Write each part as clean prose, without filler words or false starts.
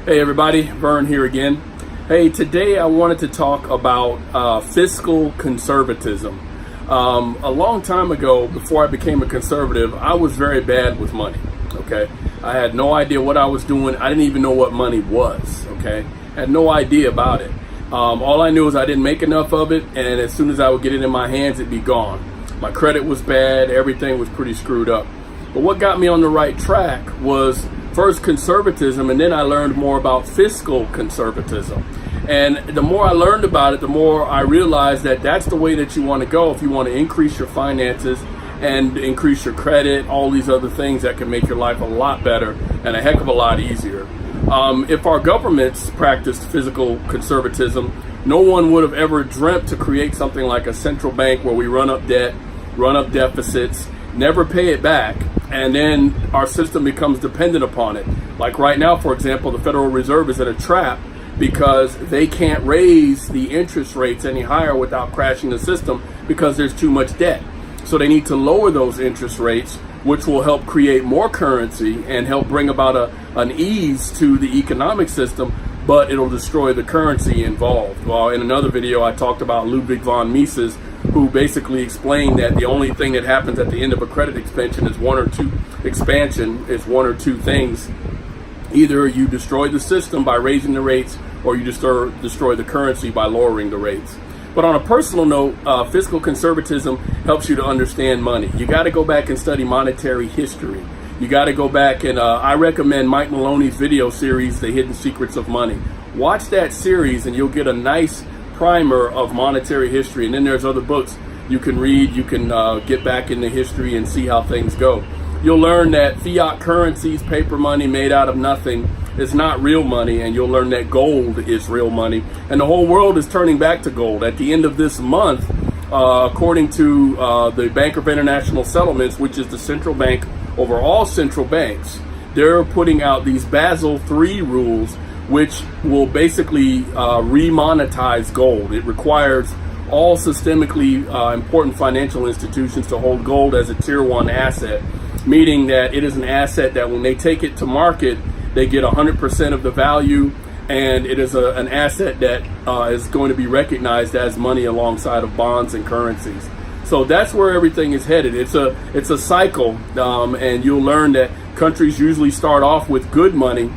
Hey everybody, Vern here again. Hey, today I wanted to talk about fiscal conservatism. A long time ago, before I became a conservative, I was very bad with money, okay? I had no idea what I was doing. I didn't even know what money was, okay? I had no idea about it. All I knew is I didn't make enough of it, and as soon as I would get it in my hands, it'd be gone. My credit was bad, everything was pretty screwed up. But what got me on the right track was first conservatism, and then I learned more about fiscal conservatism. And the more I learned about it, the more I realized that that's the way that you want to go if you want to increase your finances and increase your credit, all these other things that can make your life a lot better and a heck of a lot easier. If our governments practiced fiscal conservatism, no one would have ever dreamt to create something like a central bank where we run up debt, run up deficits, never pay it back, and then our system becomes dependent upon it. Like right now, for example, the Federal Reserve is in a trap because they can't raise the interest rates any higher without crashing the system because there's too much debt. So they need to lower those interest rates, which will help create more currency and help bring about an ease to the economic system, but it'll destroy the currency involved. Well, in another video, I talked about Ludwig von Mises, who basically explained that the only thing that happens at the end of a credit expansion is one or two things. Either you destroy the system by raising the rates, or you destroy the currency by lowering the rates. But on a personal note, fiscal conservatism helps you to understand money. You got to go back and study monetary history. You got to go back and I recommend Mike Maloney's video series, The Hidden Secrets of Money. Watch that series and you'll get a nice primer of monetary history. And then there's other books you can read. You can get back into history and see how things go. You'll learn that fiat currencies, paper money made out of nothing, is not real money, and you'll learn that gold is real money. And the whole world is turning back to gold. At the end of this month, according to the Bank of International Settlements, which is the central bank over all central banks, they're putting out these Basel III rules, which will basically remonetize gold. It requires all systemically important financial institutions to hold gold as a tier 1 asset, meaning that it is an asset that when they take it to market, they get 100% of the value, and it is an asset that is going to be recognized as money alongside of bonds and currencies. So that's where everything is headed. It's a cycle, and you'll learn that countries usually start off with good money,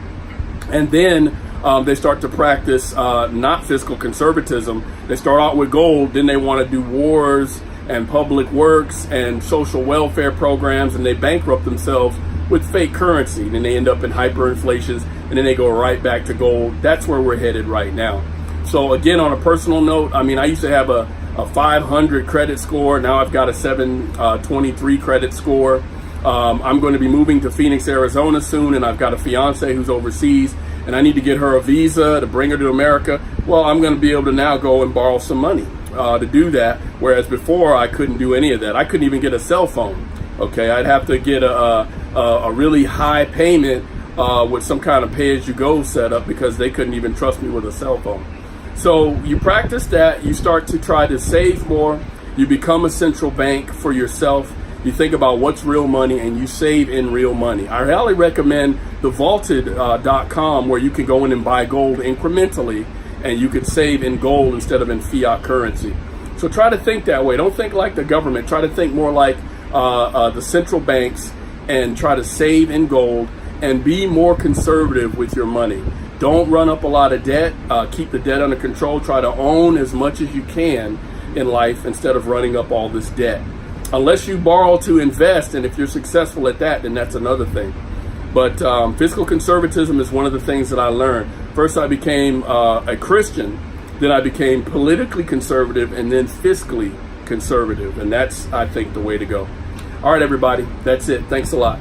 and then they start to practice not fiscal conservatism. They start out with gold, then they want to do wars and public works and social welfare programs, and they bankrupt themselves with fake currency, and then they end up in hyperinflations, and then they go right back to gold. That's where we're headed right now. So again, on a personal note, I mean, I used to have a 500 credit score. Now I've got a 723 credit score. I'm going to be moving to Phoenix, Arizona soon, and I've got a fiance who's overseas, and I need to get her a visa to bring her to America. Well, I'm going to be able to now go and borrow some money to do that, whereas before I couldn't do any of that. I couldn't even get a cell phone. Okay, I'd have to get a really high payment with some kind of pay-as-you-go setup because they couldn't even trust me with a cell phone. So you practice that, you start to try to save more, you become a central bank for yourself, you think about what's real money, and you save in real money. I highly recommend the vaulted.com where you can go in and buy gold incrementally, and you could save in gold instead of in fiat currency. So try to think that way. Don't think like the government. Try to think more like the central banks and try to save in gold and be more conservative with your money. Don't run up a lot of debt. Keep the debt under control. Try to own as much as you can in life instead of running up all this debt. Unless you borrow to invest, and if you're successful at that, then that's another thing. But fiscal conservatism is one of the things that I learned. First, I became a Christian, then I became politically conservative, and then fiscally conservative. And that's, I think, the way to go. All right, everybody, that's it. Thanks a lot.